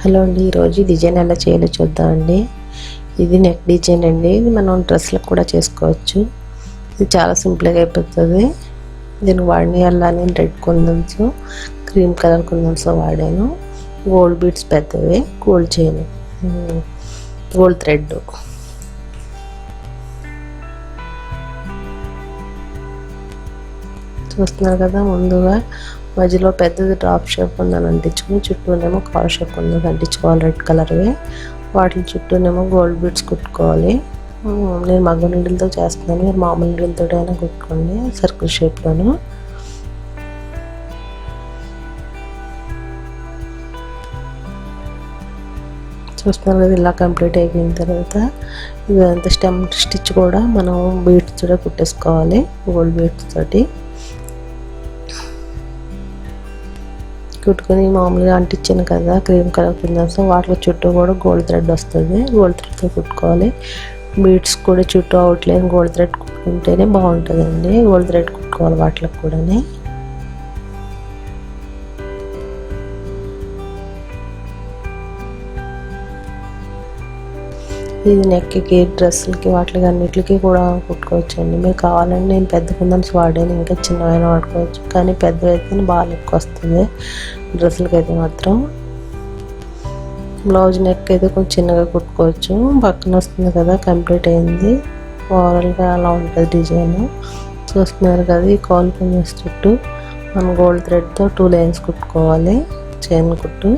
Hello అండి, ఈరోజు design ఎలా చేయాలో చూద్దామండి. ఇది నెక్ డిజైన్ అండి. ఇది మనం డ్రెస్లకు కూడా చేసుకోవచ్చు. ఇది చాలా సింపుల్గా అయిపోతుంది. దీనికి వాడిన నేను రెడ్ కుందన్స్, క్రీమ్ కలర్ కుందన్స్ వాడాను. గోల్డ్ బీడ్స్ పెద్దవి, గోల్డ్ చైన్, గోల్డ్ థ్రెడ్. చూస్తున్నారు కదా, ముందుగా మధ్యలో పెద్దది డ్రాప్ షేప్ ఉందని అంటించుకుని చుట్టూనేమో కాల్ షేప్ ఉందని అంటించుకోవాలి. రెడ్ కలర్వి వాటి చుట్టూనేమో గోల్డ్ బీడ్స్ కుట్టుకోవాలి. నేను మగ్గ నీళ్ళతో చేస్తున్నాను, మీరు మామూలు నీళ్ళతో అయినా కుట్టుకోండి సర్కిల్ షేప్లోను. చూస్తున్నారు కదా, ఇలా కంప్లీట్ అయిపోయిన తర్వాత ఇదంతా స్టెమ్ స్టిచ్ కూడా మనం బీడ్స్ కూడా కుట్టేసుకోవాలి. గోల్డ్ బీడ్స్ తోటి కుట్టుకొని మామూలుగా అంటించాను కదా క్రీమ్ కలర్ కుందన్స్, వాటిలో చుట్టూ కూడా గోల్డ్ థ్రెడ్ వస్తుంది. గోల్డ్ థ్రెడ్తో కుట్టుకోవాలి. బీడ్స్ కూడా చుట్టూ అవుట్లైన్ గోల్డ్ థ్రెడ్ కుట్టుకుంటేనే బాగుంటుందండి. గోల్డ్ థ్రెడ్ కుట్టుకోవాలి వాటికి కూడా. ఇది నెక్కి, డ్రెస్సులకి, వాటికి అన్నిటికి కూడా కుట్టుకోవచ్చండి. మీరు కావాలంటే నేను పెద్ద కుందన్స్ వాడాను, ఇంకా చిన్నవైనా వాడుకోవచ్చు, కానీ పెద్దవి అయితే బాగా ఎక్కువ వస్తుంది డ్రెస్సులకి అయితే మాత్రం. బ్లౌజ్ నెక్ అయితే కొంచెం చిన్నగా కుట్టుకోవచ్చు. పక్కన వస్తుంది కదా, కంప్లీట్ అయింది. ఓవరాల్గా అలా ఉంటుంది డిజైన్. చూస్తున్నారు కదా, ఈ కాల్ కుందన్స్ చుట్టూ మనం గోల్డ్ థ్రెడ్తో 2 లైన్స్ కుట్టుకోవాలి. చైన్ కుట్టు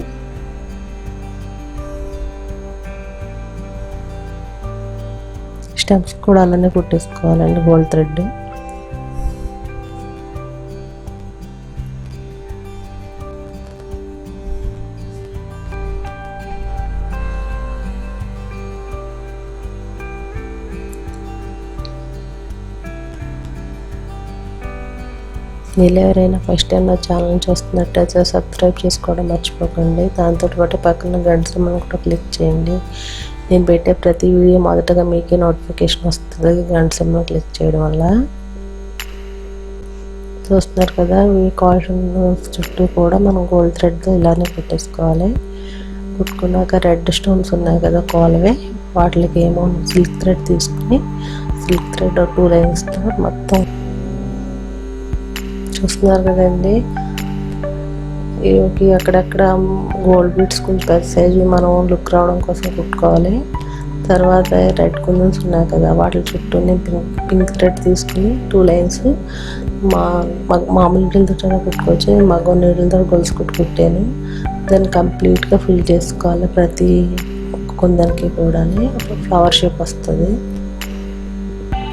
స్టెప్స్ కూడా అలానే కుట్టేసుకోవాలండి గోల్డ్ థ్రెడ్. మీరు ఎవరైనా ఫస్ట్ టైం నా ఛానల్ చూస్తున్నట్టయితే సబ్స్క్రైబ్ చేసుకోవడం మర్చిపోకండి. దాంతోపాటు పక్కన గంట సింబల్ కూడా క్లిక్ చేయండి. నేను పెట్టే ప్రతి వీడియో మొదటగా మీకే నోటిఫికేషన్ వస్తుంది గంట సింబల్ క్లిక్ చేయడం వల్ల. చూస్తున్నారు కదా, ఈ కాషన్ చుట్టూ కూడా మనం గోల్డ్ థ్రెడ్తో ఇలానే కుట్టేసుకోవాలి. కుట్టుకున్నాక రెడ్ స్టోన్స్ ఉన్నాయి కదా కాల్వే, వాటికి ఏమో సిల్క్ థ్రెడ్ తీసుకుని సిల్క్ థ్రెడ్ 2 లైన్స్తో మొత్తం. చూస్తున్నారు కదండి, ఇవి అక్కడక్కడ గోల్డ్ బీడ్స్ కొంచెం పెద్ద సైజు మనం లుక్ రావడం కోసం కుట్టుకోవాలి. తర్వాత రెడ్ కుందన్స్ ఉన్నాయి కదా, వాటి చుట్టూ నేను పింక్ థ్రెడ్ తీసుకుని 2 లైన్స్ మామూలు నీళ్ళతో కుట్టుకోవచ్చు. నేను మగ్గ నీళ్ళతో గొలుసు కుట్టాను. దాన్ని కంప్లీట్గా ఫిల్ చేసుకోవాలి ప్రతి కుందన్కి కూడా. అప్పుడు ఫ్లవర్ షేప్ వస్తుంది.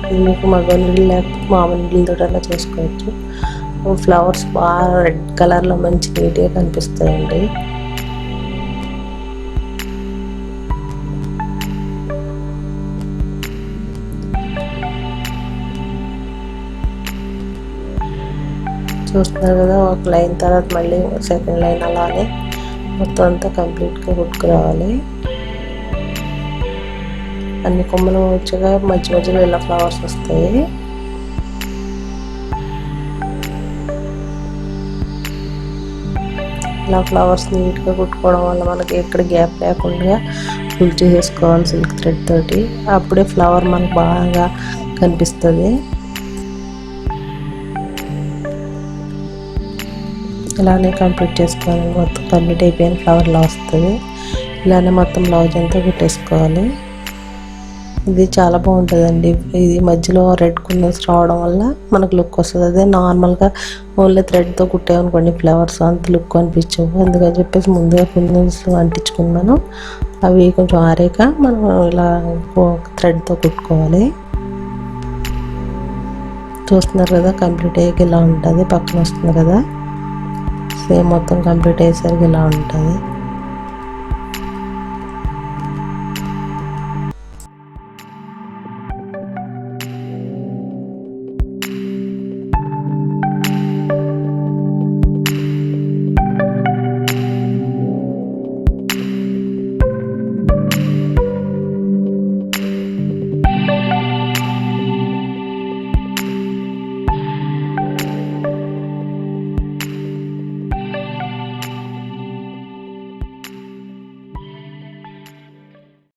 ఇది మీకు మగ్గ నీళ్ళు లేకపోతే మామూలు నీళ్ళతో చేసుకోవచ్చు. ఫ్లవర్స్ బాగా రెడ్ కలర్లో మంచి నీట్గా కనిపిస్తాయండి. చూస్తున్నారు కదా, ఒక లైన్ తర్వాత మళ్ళీ సెకండ్ లైన్ అలానే మొత్తం అంతా కంప్లీట్గా కుట్టుకురావాలి. అన్ని కొమ్మలు వచ్చగా మధ్య మధ్యలో ఇలా ఫ్లవర్స్ వస్తాయి. ఇలా ఫ్లవర్స్ నీట్గా కుట్టుకోవడం వల్ల మనకి ఎక్కడ గ్యాప్ లేకుండా ఫుల్ చేసేసుకోవాలి సిల్క్ థ్రెడ్ తోటి. అప్పుడే ఫ్లవర్ మనకు బాగా కనిపిస్తుంది. ఇలానే కంప్లీట్ చేసుకోవాలి. మొత్తం కంప్లీట్ అయిపోయిన ఫ్లవర్లా వస్తుంది. ఇలానే మొత్తం బ్లౌజ్ అంతా కుట్టేసుకోవాలి. ఇది చాలా బాగుంటుందండి. ఇది మధ్యలో రెడ్ కుందన్స్ రావడం వల్ల మనకు లుక్ వస్తుంది. అదే నార్మల్గా ఓన్లీ థ్రెడ్తో కుట్టామనుకోండి ఫ్లవర్స్ అంత లుక్ అనిపించవు. అందుకని చెప్పేసి ముందుగా కుందన్స్ అంటించుకున్నాను. అవి కొంచెం ఆరాక మనం ఇలా థ్రెడ్తో కుట్టుకోవాలి. చూస్తున్నారు కదా, కంప్లీట్ అయ్యాక ఇలా ఉంటుంది. పక్కన వస్తుంది కదా, సేమ్ మొత్తం కంప్లీట్ అయ్యేసరికి ఇలా ఉంటుంది.